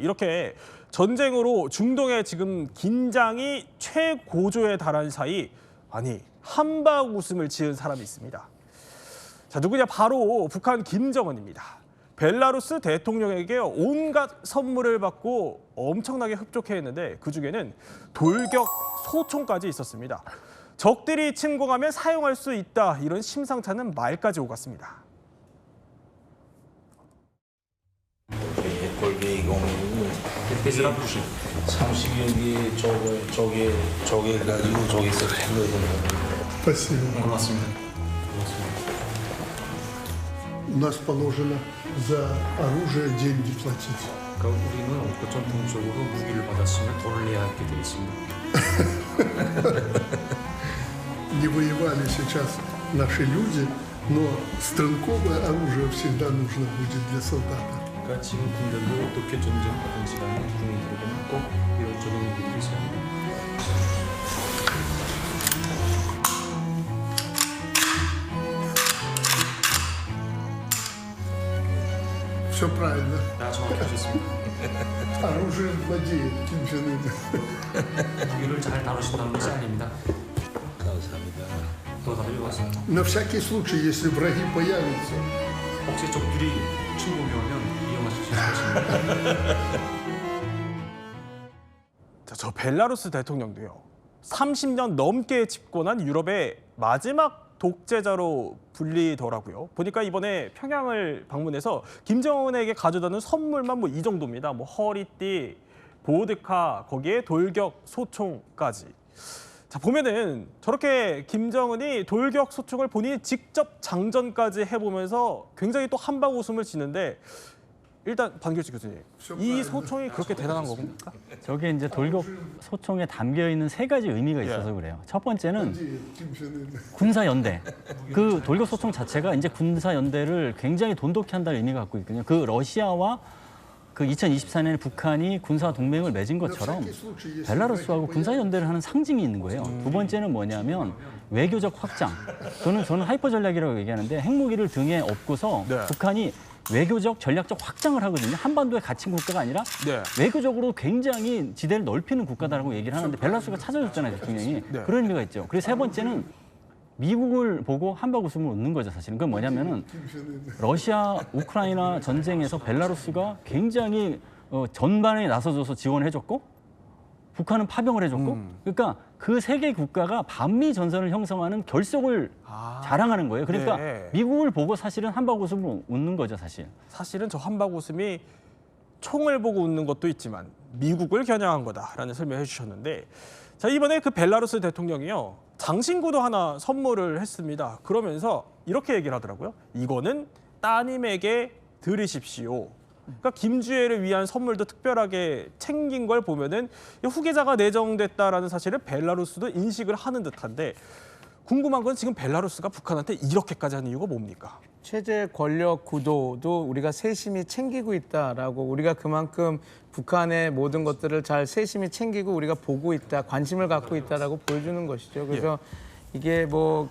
이렇게 전쟁으로 중동의 지금 긴장이 최고조에 달한 사이 아니 한박 웃음을 지은 사람이 있습니다. 자, 누구냐? 바로 북한 김정은입니다. 벨라루스 대통령에게 온갖 선물을 받고 엄청나게 흡족해했는데 그중에는 돌격 소총까지 있었습니다. 적들이 침공하면 사용할 수 있다 이런 심상찮은 말까지 오갔습니다. 골기 이공이고 상식여기 저게 가지고 저기서 해거든요. Спасибо. 고맙습니다. У нас положено за оружие деньги платить. 그러니까 우리는 전통적으로 무기를 받았으면 돈을 내야 하게 돼 있습니다. Не воевали сейчас наши люди, но стрелковое оружие всегда нужно будет для солдата. 그러니까 지금 군대도 어떻게 전쟁하던 시간에 군인들에게는 꼭 이런저런 무기들이 있어야 합니다. Все правильно. 다 정확히 하셨습니다. Оружием владеет Ким Чен Ын. 무기를 잘 다루신다는 것이 아닙니다. 감사합니다. 또 다들 왔습니다. На всякий случай, если враги появятся, 혹시 적들이 침공이 오면 이용하실 수 있습니다. 자, 저 벨라루스 대통령도요. 30년 넘게 집권한 유럽의 마지막 독재자로 불리더라고요. 보니까 이번에 평양을 방문해서 김정은에게 가져다는 선물만 뭐 이 정도입니다. 뭐 허리띠, 보드카, 거기에 돌격 소총까지. 자, 보면은 저렇게 김정은이 돌격 소총을 본인이 직접 장전까지 해보면서 굉장히 또 한박 웃음을 지는데 일단 반길치 교수님, 이 소총이 그렇게 대단한 겁니까? 저게 이제 돌격 소총에 담겨 있는 세 가지 의미가 있어서 그래요. 첫 번째는 Ким Чен Ын. 군사 연대. 그 돌격 소총 자체가 이제 군사 연대를 굉장히 돈독히 한다는 의미가 갖고 있거든요. 그 러시아와 그 2024년에 북한이 군사 동맹을 맺은 것처럼 벨라루스하고 군사 연대를 하는 상징이 있는 거예요. 두 번째는 뭐냐면 외교적 확장. 저는 하이퍼 전략이라고 얘기하는데 핵무기를 등에 업고서 네. 북한이 외교적 전략적 확장을 하거든요. 한반도에 갇힌 국가가 아니라 네. 외교적으로 굉장히 지대를 넓히는 국가다라고 얘기를 하는데 벨라루스가 찾아줬잖아요, 대통령이. 네. 그런 의미가 있죠. 그리고 세 번째는 미국을 보고 한박 웃음을 웃는 거죠, 사실은. 그건 뭐냐면은 러시아 우크라이나 전쟁에서 벨라루스가 굉장히 전반에 나서줘서 지원해줬고 북한은 파병을 해줬고 그러니까 그 세 개 국가가 반미 전선을 형성하는 결속을 자랑하는 거예요. 그러니까 네. 미국을 보고 사실은 한박 웃음을 웃는 거죠, 사실. 사실은 저 한박 웃음이 총을 보고 웃는 것도 있지만 미국을 겨냥한 거다라는 설명을 해주셨는데 자, 이번에 그 벨라루스 대통령이요. 장신구도 하나 선물을 했습니다. 그러면서 이렇게 얘기를 하더라고요. 이거는 따님에게 드리십시오. 그러니까 김주애를 위한 선물도 특별하게 챙긴 걸 보면은 후계자가 내정됐다라는 사실을 벨라루스도 인식을 하는 듯한데 궁금한 건 지금 벨라루스가 북한한테 이렇게까지 하는 이유가 뭡니까? 체제 권력 구도도 우리가 세심히 챙기고 있다라고 우리가 그만큼 북한의 모든 것들을 잘 세심히 챙기고 우리가 보고 있다, 관심을 갖고 있다라고 보여주는 것이죠. 그래서 이게 뭐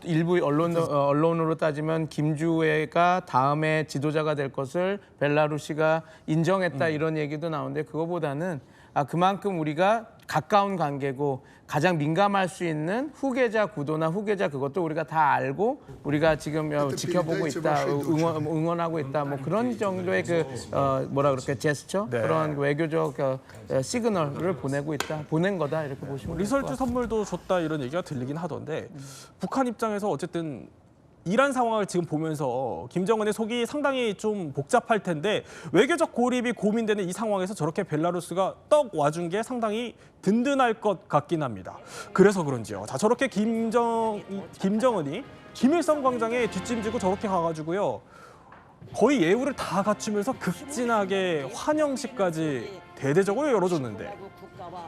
일부 언론으로 따지면 김주애가 다음에 지도자가 될 것을 벨라루시가 인정했다 이런 얘기도 나오는데 그거보다는 그만큼 우리가 가까운 관계고 가장 민감할 수 있는 후계자 구도나 후계자 그것도 우리가 다 알고 우리가 지금 지켜보고 있다, 응원하고 있다, 뭐 그런 정도의 그 뭐라 그럴까 제스처 네. 그런 외교적 시그널을 보낸 거다 이렇게 보시면 될 것 리설트 같아요. 선물도 줬다 이런 얘기가 들리긴 하던데 북한 입장에서 어쨌든 이란 상황을 지금 보면서 김정은의 속이 상당히 좀 복잡할 텐데 외교적 고립이 고민되는 이 상황에서 저렇게 벨라루스가 떡 와준 게 상당히 든든할 것 같긴 합니다. 그래서 그런지요. 자, 저렇게 김정은이 김일성 광장에 뒷짐지고 저렇게 가가지고요. 거의 예우를 다 갖추면서 극진하게 환영식까지 대대적으로 열어줬는데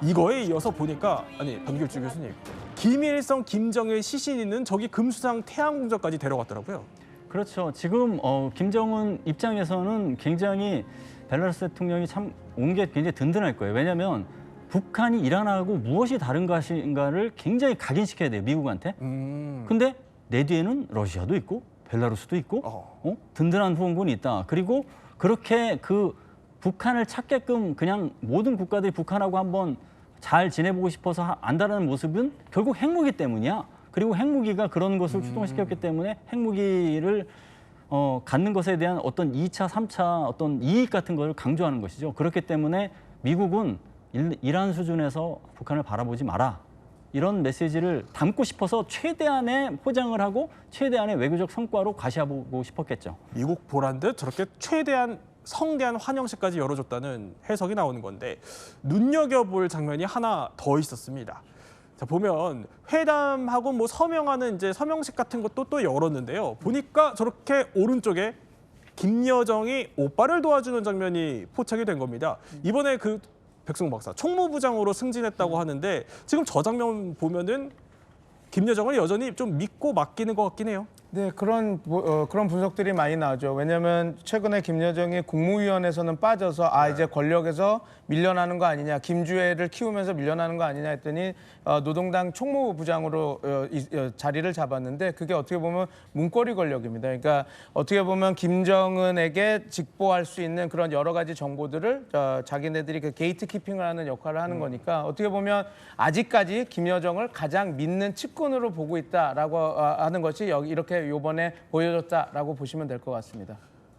이거에 이어서 보니까 아니 변길주 교수님 김일성, 김정일 시신 있는 저기 금수상 태양궁전까지 데려갔더라고요. 그렇죠. 지금 김정은 입장에서는 굉장히 벨라루스 대통령이 참 온 게 굉장히 든든할 거예요. 왜냐하면 북한이 이란하고 무엇이 다른 것인가를 굉장히 각인시켜야 돼요, 미국한테. 근데 내 뒤에는 러시아도 있고 벨라루스도 있고 든든한 후원군이 있다. 그리고 그렇게 그 북한을 찾게끔 그냥 모든 국가들이 북한하고 한번 잘 지내보고 싶어서 안다라는 모습은 결국 핵무기 때문이야. 그리고 핵무기가 그런 것을 추동시켰기 때문에 핵무기를 갖는 것에 대한 어떤 2차, 3차 어떤 이익 같은 걸 강조하는 것이죠. 그렇기 때문에 미국은 이러한 수준에서 북한을 바라보지 마라. 이런 메시지를 담고 싶어서 최대한의 포장을 하고 최대한의 외교적 성과로 과시하고 싶었겠죠. 미국 보란 듯 저렇게 최대한 성대한 환영식까지 열어줬다는 해석이 나오는 건데 눈여겨볼 장면이 하나 더 있었습니다. 자, 보면 회담하고 뭐 서명하는 이제 서명식 같은 것도 또 열었는데요. 보니까 저렇게 오른쪽에 김여정이 오빠를 도와주는 장면이 포착이 된 겁니다. 이번에 그 백승호 박사 총무부장으로 승진했다고 하는데 지금 저 장면 보면은 김여정을 여전히 좀 믿고 맡기는 것 같긴 해요. 네, 그런 분석들이 많이 나오죠. 왜냐하면 최근에 김여정이 국무위원회에서는 빠져서 이제 권력에서 밀려나는 거 아니냐, 김주애를 키우면서 밀려나는 거 아니냐 했더니 노동당 총무부장으로 자리를 잡았는데 그게 어떻게 보면 문고리 권력입니다. 그러니까 어떻게 보면 김정은에게 직보할 수 있는 그런 여러 가지 정보들을 자기네들이 그 게이트 키핑을 하는 역할을 하는 거니까 어떻게 보면 아직까지 김여정을 가장 믿는 측근으로 보고 있다라고 하는 것이 이렇게 이번에 보여줬다라고 보시면 될 것 같습니다.